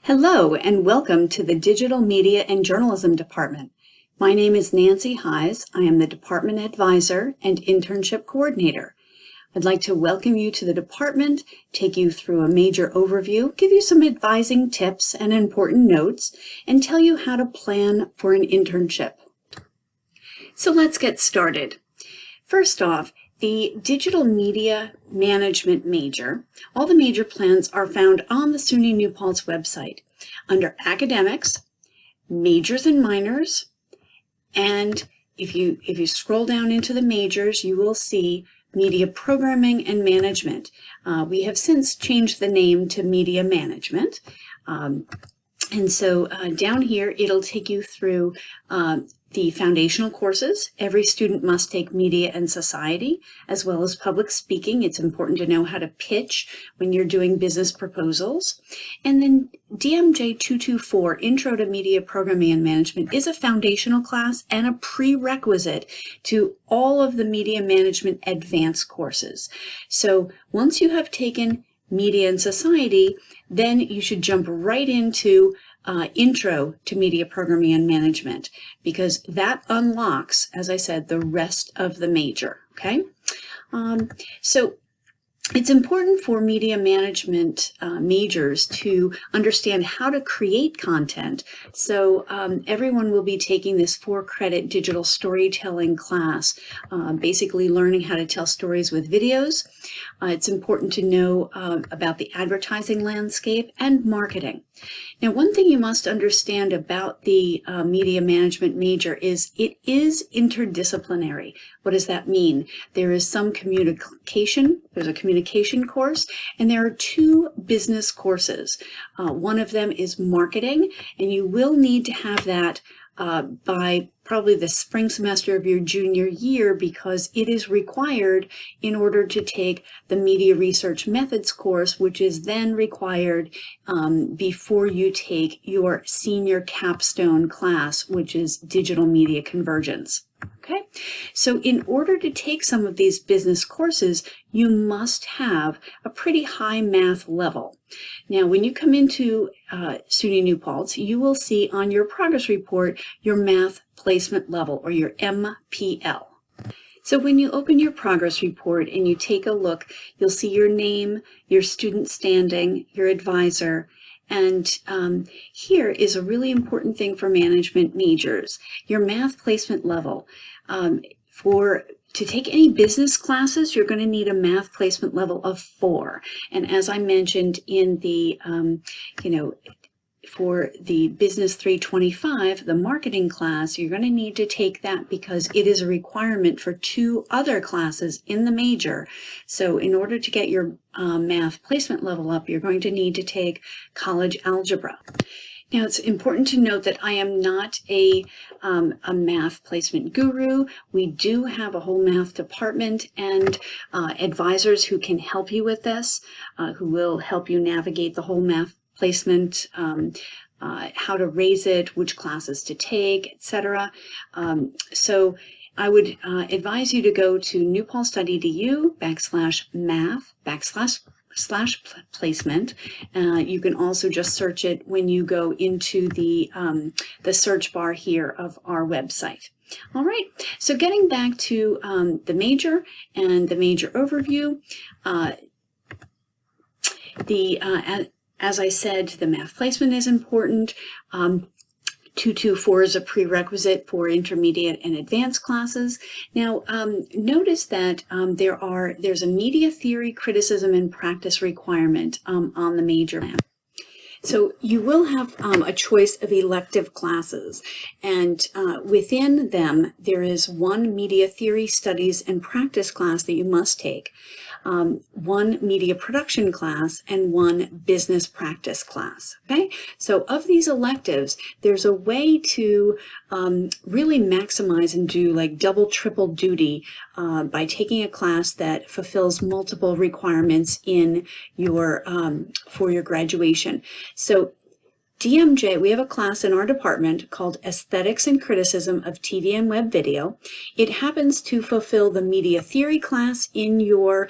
Hello and welcome to the Digital Media and Journalism Department. My name is Nancy Hayes. I am the Department Advisor and Internship Coordinator. I'd like to welcome you to the department, take you through a major overview, give you some advising tips and important notes, and tell you how to plan for an internship. So let's get started. First off, the Digital Media Management major, all the major plans are found on the SUNY New Paltz website under Academics, Majors and Minors, and if you scroll down into the majors, you will see Media Programming and Management. We have since changed the name to Media Management. And so down here, it'll take you through the foundational courses. Every student must take Media and Society, as well as public speaking. It's important to know how to pitch when you're doing business proposals. And then DMJ 224, Intro to Media Programming and Management, is a foundational class and a prerequisite to all of the Media Management advanced courses. So once you have taken Media and Society, then you should jump right into Intro to Media Programming and Management, because that unlocks, as I said, the rest of the major, okay? So it's important for media management majors to understand how to create content. So everyone will be taking this 4-credit digital storytelling class, basically learning how to tell stories with videos. It's important to know about the advertising landscape and marketing. Now, one thing you must understand about the media management major is it is interdisciplinary. What does that mean? There is some communication, there's a communication course, and there are 2 business courses. One of them is marketing, and you will need to have that by probably the spring semester of your junior year, because it is required in order to take the Media Research Methods course, which is then required before you take your senior capstone class, which is Digital Media Convergence. Okay, so in order to take some of these business courses, you must have a pretty high math level. Now, when you come into SUNY New Paltz, you will see on your progress report your math placement level, or your MPL. So when you open your progress report and you take a look, you'll see your name, your student standing, your advisor, and here is a really important thing for management majors, your math placement level. To take any business classes, you're going to need a math placement level of 4. And as I mentioned in the, for the Business 325, the marketing class, you're going to need to take that because it is a requirement for 2 other classes in the major. So in order to get your math placement level up, you're going to need to take college algebra. Now, it's important to note that I am not a math placement guru. We do have a whole math department and advisors who can help you with this, who will help you navigate the whole math placement, how to raise it, which classes to take, etc. So I would advise you to go to newpaltz.edu/math/placement. You can also just search it when you go into the search bar here of our website. All right, so getting back to the major and the major overview, as I said, the math placement is important. 224 is a prerequisite for intermediate and advanced classes. Now, notice that there's a media theory, criticism, and practice requirement on the major. So you will have a choice of elective classes, and within them there is 1 media theory, studies, and practice class that you must take, 1 media production class, and 1 business practice class. Okay, so of these electives, there's a way to really maximize and do like double, triple duty by taking a class that fulfills multiple requirements in your for your graduation. So DMJ, we have a class in our department called Aesthetics and Criticism of TV and Web Video. It happens to fulfill the media theory class in your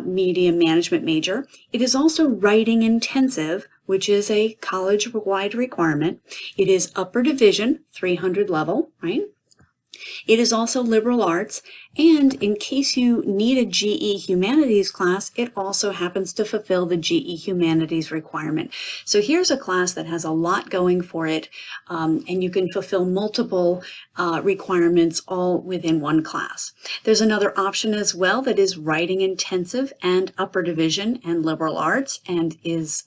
media management major. It is also writing intensive, which is a college-wide requirement. It is upper division, 300 level, right? It is also liberal arts, and in case you need a GE Humanities class, it also happens to fulfill the GE Humanities requirement. So here's a class that has a lot going for it, and you can fulfill multiple requirements all within one class. There's another option as well that is writing intensive and upper division and liberal arts, and is,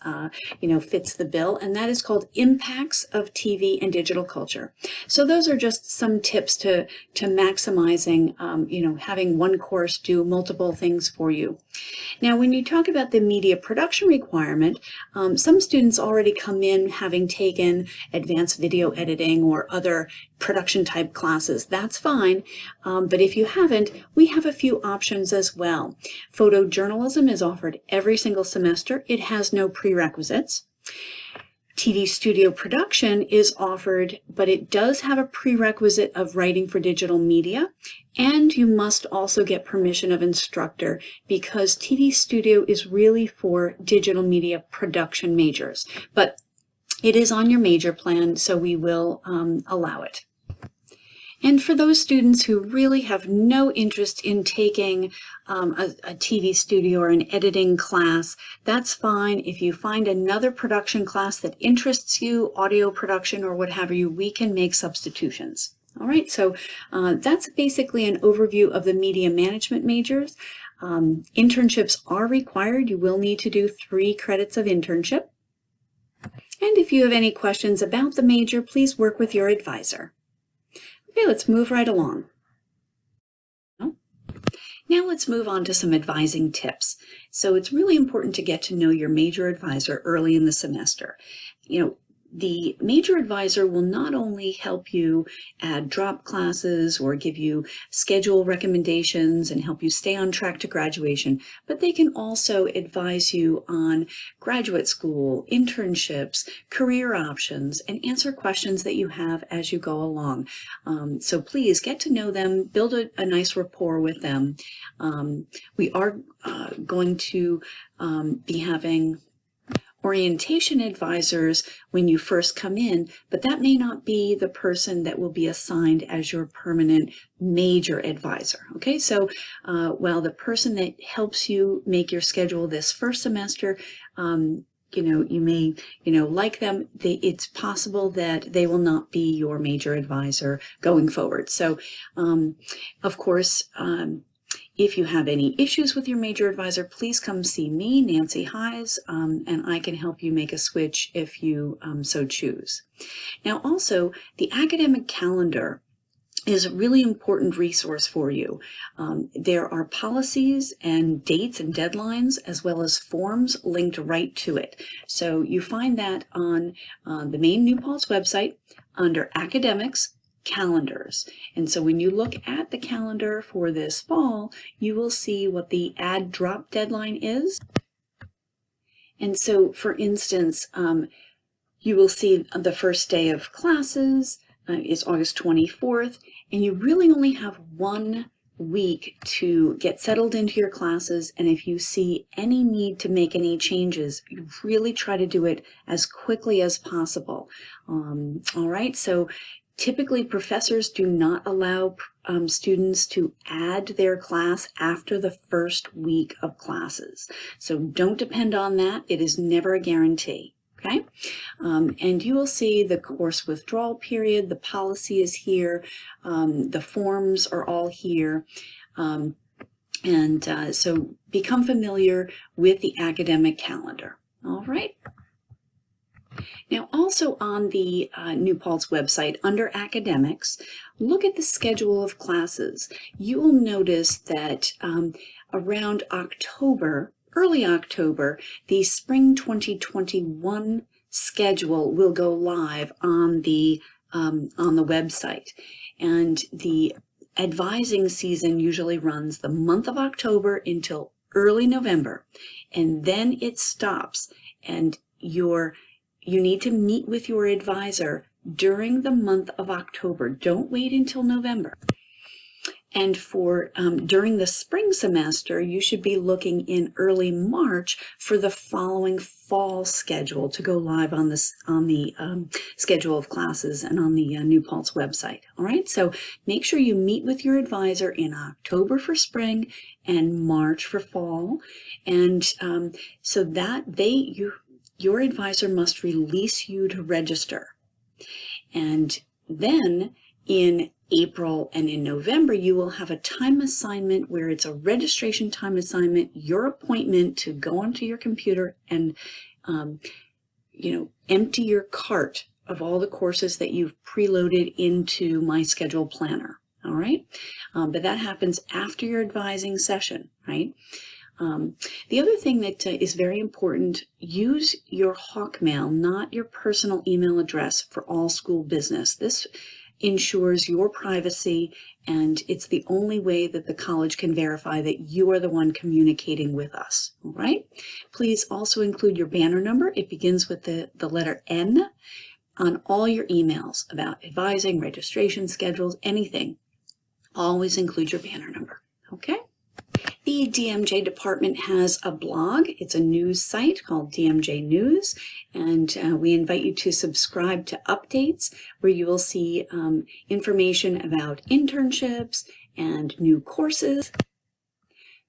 fits the bill, and that is called Impacts of TV and Digital Culture. So those are just some tips to maximizing, having one course do multiple things for you. Now, when you talk about the media production requirement, some students already come in having taken advanced video editing or other production type classes. That's fine, but if you haven't, we have a few options as well. Photojournalism is offered every single semester. It has no prerequisites. TV studio production is offered, but it does have a prerequisite of writing for digital media, and you must also get permission of instructor because TV studio is really for digital media production majors. But it is on your major plan, so we will allow it. And for those students who really have no interest in taking a TV studio or an editing class, that's fine. If you find another production class that interests you, audio production or what have you, we can make substitutions. All right, so that's basically an overview of the media management majors. Internships are required. You will need to do 3 credits of internship. And if you have any questions about the major, please work with your advisor. Okay, let's move right along. Now let's move on to some advising tips. So it's really important to get to know your major advisor early in the semester. The major advisor will not only help you add drop classes or give you schedule recommendations and help you stay on track to graduation, but they can also advise you on graduate school, internships, career options, and answer questions that you have as you go along. So please get to know them, build a nice rapport with them. We are going to be having orientation advisors when you first come in, but that may not be the person that will be assigned as your permanent major advisor. Okay, so while the person that helps you make your schedule this first semester, you may, like them, it's possible that they will not be your major advisor going forward. So, of course, if you have any issues with your major advisor, please come see me, Nancy Highs, and I can help you make a switch if you so choose. Now also, the academic calendar is a really important resource for you. There are policies and dates and deadlines as well as forms linked right to it. So you find that on the main New Paltz website under Academics, Calendars. And so when you look at the calendar for this fall, you will see what the add drop deadline is. And so, for instance, you will see the first day of classes is August 24th, and you really only have 1 week to get settled into your classes, and if you see any need to make any changes, you really try to do it as quickly as possible. All right, so typically, professors do not allow students to add their class after the first week of classes. So don't depend on that. It is never a guarantee. Okay? And you will see the course withdrawal period. The policy is here. The forms are all here. So become familiar with the academic calendar. All right? Now, also on the New Paltz website, under Academics, look at the schedule of classes. You will notice that around October, early October, the Spring 2021 schedule will go live on the website. And the advising season usually runs the month of October until early November, and then it stops, and you need to meet with your advisor during the month of October. Don't wait until November. And for during the spring semester, you should be looking in early March for the following fall schedule to go live on the schedule of classes and on the New Paltz website. All right, so make sure you meet with your advisor in October for spring and March for fall, and so that your advisor must release you to register. And then in April and in November, you will have a time assignment where it's a registration time assignment, your appointment to go onto your computer and, empty your cart of all the courses that you've preloaded into My Schedule Planner. All right. But that happens after your advising session, right? The other thing that is very important, use your Hawkmail, not your personal email address, for all school business. This ensures your privacy, and it's the only way that the college can verify that you are the one communicating with us. All right? Please also include your banner number. It begins with the letter N on all your emails about advising, registration schedules, anything. Always include your banner number. Okay? The DMJ department has a blog. It's a news site called DMJ News, and we invite you to subscribe to updates where you will see information about internships and new courses,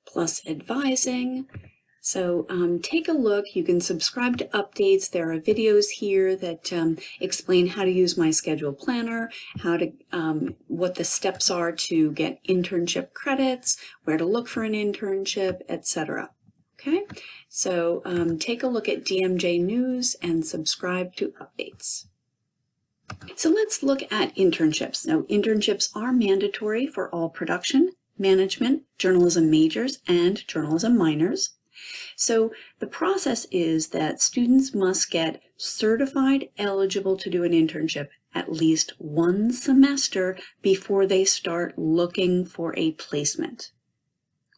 plus advising. So take a look. You can subscribe to updates. There are videos here that explain how to use My Schedule Planner, how to what the steps are to get internship credits, where to look for an internship, etc. Okay, so take a look at DMJ News and subscribe to updates. So let's look at internships. Now, internships are mandatory for all production, management, journalism majors, and journalism minors. So the process is that students must get certified eligible to do an internship at least one semester before they start looking for a placement.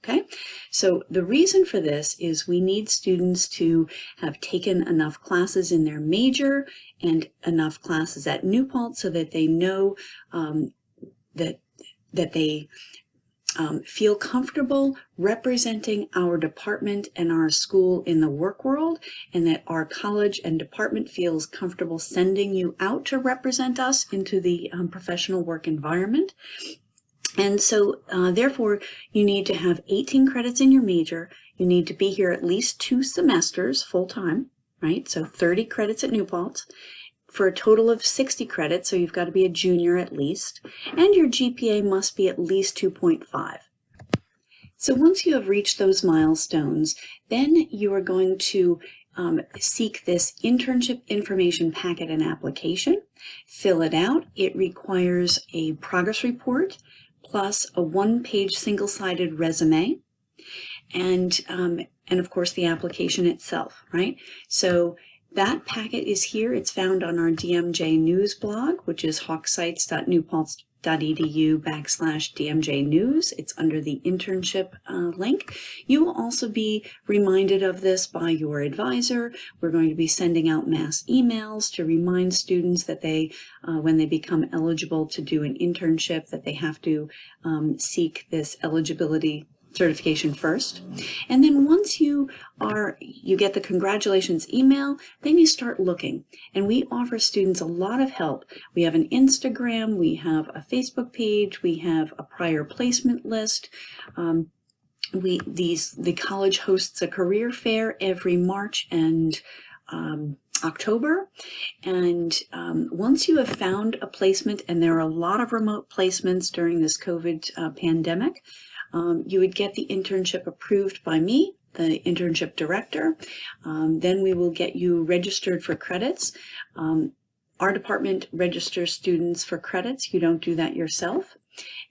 Okay, so the reason for this is we need students to have taken enough classes in their major and enough classes at New Paltz so that they know that they feel comfortable representing our department and our school in the work world, and that our college and department feels comfortable sending you out to represent us into the professional work environment. And so therefore you need to have 18 credits in your major. You need to be here at least 2 semesters full time, right? So 30 credits at New Paltz, for a total of 60 credits, so you've got to be a junior at least, and your GPA must be at least 2.5. So once you have reached those milestones, then you are going to seek this internship information packet and application, fill it out. It requires a progress report plus a 1-page single-sided resume, and of course the application itself, right? So that packet is here. It's found on our DMJ News blog, which is hawksites.newpaltz.edu/DMJ News. It's under the internship link. You will also be reminded of this by your advisor. We're going to be sending out mass emails to remind students that they, when they become eligible to do an internship, that they have to seek this eligibility certification first. And then once you get the congratulations email, then you start looking. And we offer students a lot of help. We have an Instagram, we have a Facebook page, we have a prior placement list. The college hosts a career fair every March and October, and once you have found a placement, and there are a lot of remote placements during this COVID pandemic, you would get the internship approved by me, the internship director. Then we will get you registered for credits. Our department registers students for credits. You don't do that yourself.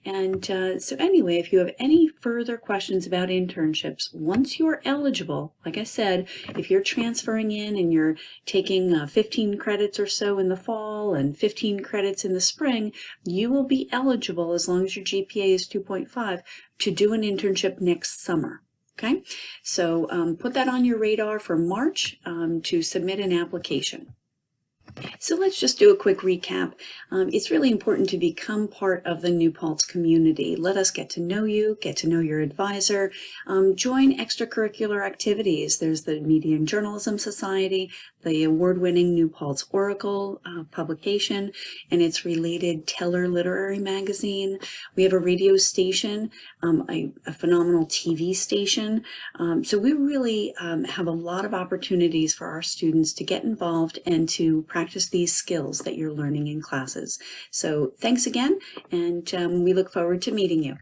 And so anyway, if you have any further questions about internships, once you're eligible, like I said, if you're transferring in and you're taking 15 credits or so in the fall and 15 credits in the spring, you will be eligible, as long as your GPA is 2.5, to do an internship next summer. Okay, so put that on your radar for March to submit an application. So let's just do a quick recap. It's really important to become part of the New Paltz community. Let us get to know you, get to know your advisor, join extracurricular activities. There's the Media and Journalism Society, the award-winning New Paltz Oracle publication, and its related Teller Literary Magazine. We have a radio station, a phenomenal TV station. So we really have a lot of opportunities for our students to get involved and to practice these skills that you're learning in classes. So thanks again, and we look forward to meeting you.